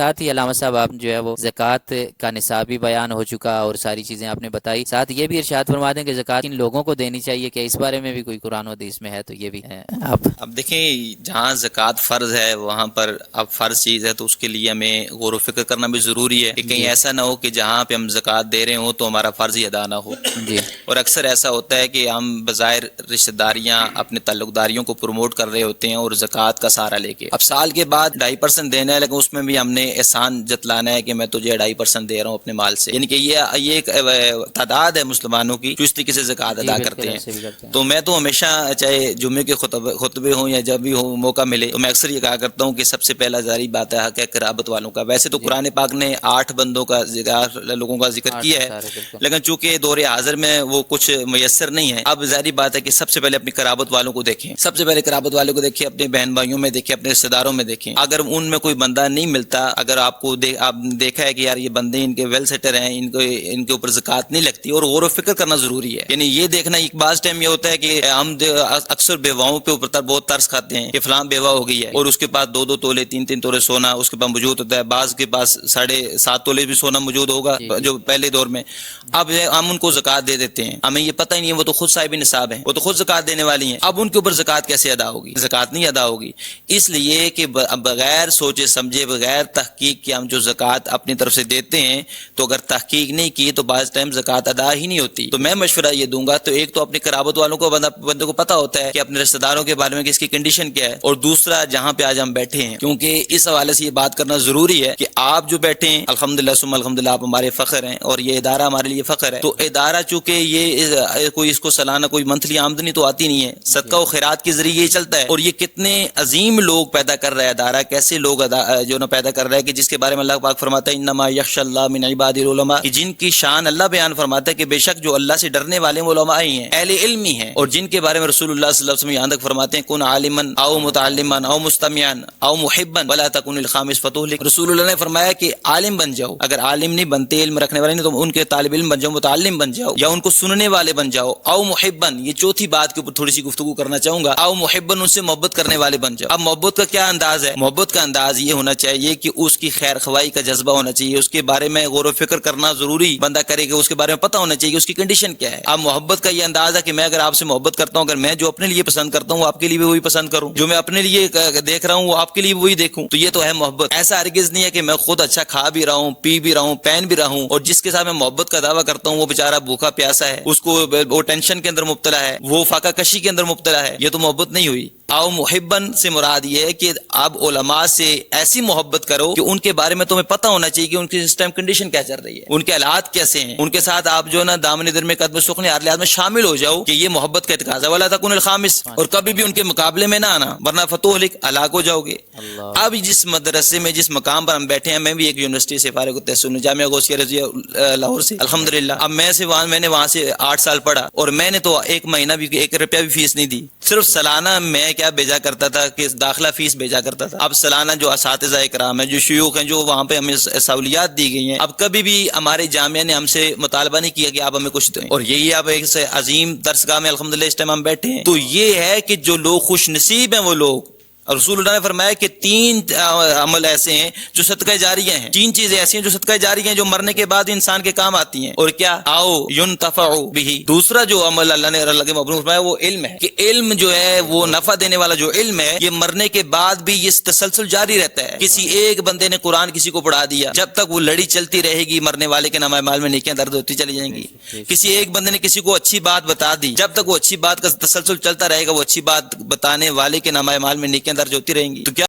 ساتھ ہی علامہ صاحب آپ جو ہے وہ زکوٰۃ کا نصاب بھی بیان ہو چکا اور ساری چیزیں آپ نے بتائی، ساتھ یہ بھی ارشاد فرما دیں کہ زکوٰۃ ان لوگوں کو دینی چاہیے کہ اس بارے میں بھی کوئی قرآن و حدیث میں ہے تو یہ بھی ہے آپ۔ اب دیکھیں، جہاں زکوٰۃ فرض ہے وہاں پر اب فرض چیز ہے تو اس کے لیے ہمیں غور و فکر کرنا بھی ضروری ہے کہ کہیں ایسا نہ ہو کہ جہاں پہ ہم زکوٰۃ دے رہے ہوں تو ہمارا فرض ہی ادا نہ ہو۔ جی اور اکثر ایسا ہوتا ہے کہ ہم بظاہر رشتہ داریاں اپنے تعلق داریوں کو پروموٹ کر رہے ہوتے ہیں اور زکوٰۃ کا سہارا لے کے اب سال کے بعد 2.5% دینا ہے، لیکن اس میں بھی ہم نے احسان جتلانا ہے کہ میں تجھے 2.5% دے رہا ہوں اپنے مال سے، یعنی کہ یہ ایک تعداد ہے مسلمانوں کی جو اس طریقے سے زکوٰۃ ادا کرتے ہیں۔ تو میں تو ہمیشہ چاہے جمعے کے خطبے ہوں یا جب بھی ہو موقع ملے تو میں اکثر یہ کہا کرتا ہوں کہ سب سے پہلا ظاہری بات ہے حق ہے قرابت والوں کا۔ ویسے تو قرآن پاک نے 8 بندوں کا لوگوں کا ذکر کیا ہے، لیکن چونکہ دور حاضر میں وہ کچھ میسر نہیں ہے، اب ظاہری بات ہے کہ سب سے پہلے اپنی قرابت والوں کو دیکھیں، سب سے پہلے قرابت والوں کو دیکھیں، اپنے بہن بھائیوں میں دیکھیں، اپنے رشتہ داروں میں دیکھیں۔ اگر ان میں کوئی بندہ نہیں ملتا، اگر آپ کو آپ دیکھا ہے کہ یار یہ بندے ان کے ویل سیٹر ہیں، ان کے اوپر زکوٰۃ نہیں لگتی، اور غور و فکر کرنا ضروری ہے۔ یعنی یہ دیکھنا ایک بعض ٹائم یہ ہوتا ہے کہ ہم اکثر بیواؤں پہ اوپر بہت ترس کھاتے ہیں کہ فلاں بیوہ ہو گئی ہے اور اس کے پاس 2 تولے 3 تولے سونا اس کے پاس موجود ہوتا ہے، بعض کے پاس 7.5 تولے بھی سونا موجود ہوگا جو پہلے دور میں، اب ہم ان کو زکوٰۃ دے دیتے ہیں، ہمیں یہ پتہ ہی نہیں ہے وہ تو خود صاحب نصاب ہیں، وہ تو خود زکوٰۃ دینے والی ہیں، اب ان کے اوپر زکوٰۃ کیسے ادا ہوگی؟ زکوٰۃ نہیں ادا ہوگی، اس لیے کہ بغیر سوچے سمجھے بغیر تحقیق کے ہم جو زکوٰۃ اپنی طرف سے دیتے ہیں تو اگر تحقیق نہیں کی تو بعض ٹائم زکوٰۃ ادا ہی نہیں ہوتی۔ تو میں مشورہ یہ دوں گا، تو ایک تو اپنی قرابت والوں کو بندے کو پتہ ہوتا ہے کہ اپنے رشتہ داروں کے بارے میں کہ اس کی کنڈیشن کیا ہے، اور دوسرا جہاں پہ آج ہم بیٹھے ہیں، کیونکہ اس حوالے سے یہ بات کرنا ضروری ہے کہ آپ جو بیٹھے ہیں الحمدللہ ثم الحمدللہ آپ ہمارے فخر ہیں اور یہ ادارہ ہمارے لیے فخر ہے۔ تو ادارہ چونکہ یہ کوئی اس کو سالانہ کوئی منتھلی آمدنی تو آتی نہیں ہے، صدقہ و خیرات کے ذریعے یہ چلتا ہے، اور یہ کتنے عظیم لوگ پیدا کر رہا ہے ادارہ، کیسے لوگ جو نا پیدا کر رہا ہے کہ جس کے بارے میں اللہ پاک فرماتا ہے انما یخشى اللہ من عباد العلماء، کہ جن کی شان اللہ بیان فرماتا ہے کہ بے شک جو اللہ سے ڈرنے والے وہ علماء ہی ہیں، اہل علم ہی ہیں، اور جن کے بارے میں رسول اللہ صلی اللہ علیہ وسلم یہاں تک فرماتے ہیں کن عالما او متعلما او مستمعا او محبا ولا تكن الخامس فتهلك۔ رسول اللہ نے فرمایا کہ عالم بن جاؤ، اگر عالم نہیں بنتے علم رکھنے والے نہیں تو ان کے طالب علم بن جاؤ، متعلم بن جاؤ، یا ان کو سننے والے بن جاؤ، او محبا، یہ چوتھی بات کے اوپر تھوڑی سی گفتگو کرنا چاہوں گا، او محبا ان سے محبت کرنے والے بن جاؤ۔ اب محبت کا کیا انداز ہے؟ محبت کا انداز یہ ہونا چاہیے کہ اس کی خیر خواہی کا جذبہ ہونا چاہیے، اس کے بارے میں غور و فکر کرنا ضروری بندہ کرے گا، اس کے بارے میں پتہ ہونا چاہیے اس کی کنڈیشن کیا ہے۔ اب محبت کا یہ انداز ہے کہ میں اگر آپ سے محبت کرتا ہوں، اگر میں جو اپنے لیے پسند کرتا ہوں وہ آپ کے لیے بھی وہی پسند کروں، جو میں اپنے لیے دیکھ رہا ہوں وہ آپ کے لیے وہی دیکھوں، تو یہ تو ہے محبت۔ ایسا ہرگز نہیں ہے کہ میں خود اچھا کھا بھی رہا ہوں، پی بھی رہا ہوں، پہن بھی رہا ہوں، اور جس کے ساتھ میں محبت کا دعویٰ کرتا ہوں وہ بیچارہ بھوکا پیاسا ہے، اس کو وہ ٹینشن کے اندر مبتلا ہے، وہ فاقہ کشی کے اندر مبتلا ہے، یہ تو محبت نہیں ہوئی۔ او محبن سے مراد یہ ہے کہ اب علماء سے ایسی محبت کرو کہ ان کے بارے میں تمہیں پتہ ہونا چاہیے کہ ان کی اس ٹائم کنڈیشن کیا چل رہی ہے، ان کے حالات کیسے ہیں، ان کے ساتھ آپ جو نا دامن در میں قدم سخن یار لحاظ میں شامل ہو جاؤ کہ یہ محبت کا تقاضا والا تکن الخامس، اور کبھی بھی ان کے مقابلے میں نہ آنا ورنہ فتوحلک ہلاک ہو جاؤ گے۔ اب جس مدرسے میں جس مقام پر ہم بیٹھے ہیں، میں بھی ایک یونیورسٹی سے فارغ التحصیل جامعہ غوثیہ رضویہ لاہور سے الحمدللہ، اب میں نے وہاں سے 8 سال پڑھا، اور میں نے تو 1 مہینہ بھی 1 روپیہ بھی فیس نہیں دی، صرف سالانہ میں کیا بھیجا کرتا تھا کہ داخلہ فیس بھیجا کرتا تھا۔ اب سالانہ جو اساتذہ اکرام ہیں، جو شیوخ ہیں، جو وہاں پہ ہمیں سہولیات دی گئی ہیں، اب کبھی بھی ہمارے جامعہ نے ہم سے مطالبہ نہیں کیا کہ آپ ہمیں کچھ دیں، اور یہی اب ایک عظیم درسگاہ میں الحمدللہ اس ٹائم ہم بیٹھے ہیں۔ تو یہ ہے کہ جو لوگ خوش نصیب ہیں وہ لوگ، رسول اللہ نے فرمایا کہ 3 عمل ایسے ہیں جو صدقہ جاریہ ہیں، 3 چیزیں ایسی ہیں جو صدقہ جاریہ ہیں، جو مرنے کے بعد انسان کے کام آتی ہیں، اور کیا آؤ ينتفع به۔ دوسرا جو عمل اللہ نے کے مبروک فرمایا وہ علم ہے، کہ علم جو ہے وہ نفع دینے والا جو علم ہے یہ مرنے کے بعد بھی یہ تسلسل جاری رہتا ہے۔ کسی ایک بندے نے قرآن کسی کو پڑھا دیا، جب تک وہ لڑی چلتی رہے گی مرنے والے کے نامہ اعمال میں نیکیاں درج ہوتی چلی جائیں گی۔ کسی ایک بندے نے کسی کو اچھی بات بتا دی، جب تک وہ اچھی بات کا تسلسل چلتا رہے گا وہ اچھی بات بتانے والے کے نامہ اعمال میں نیکیاں درج ہوتی رہیں گی۔ تو کیا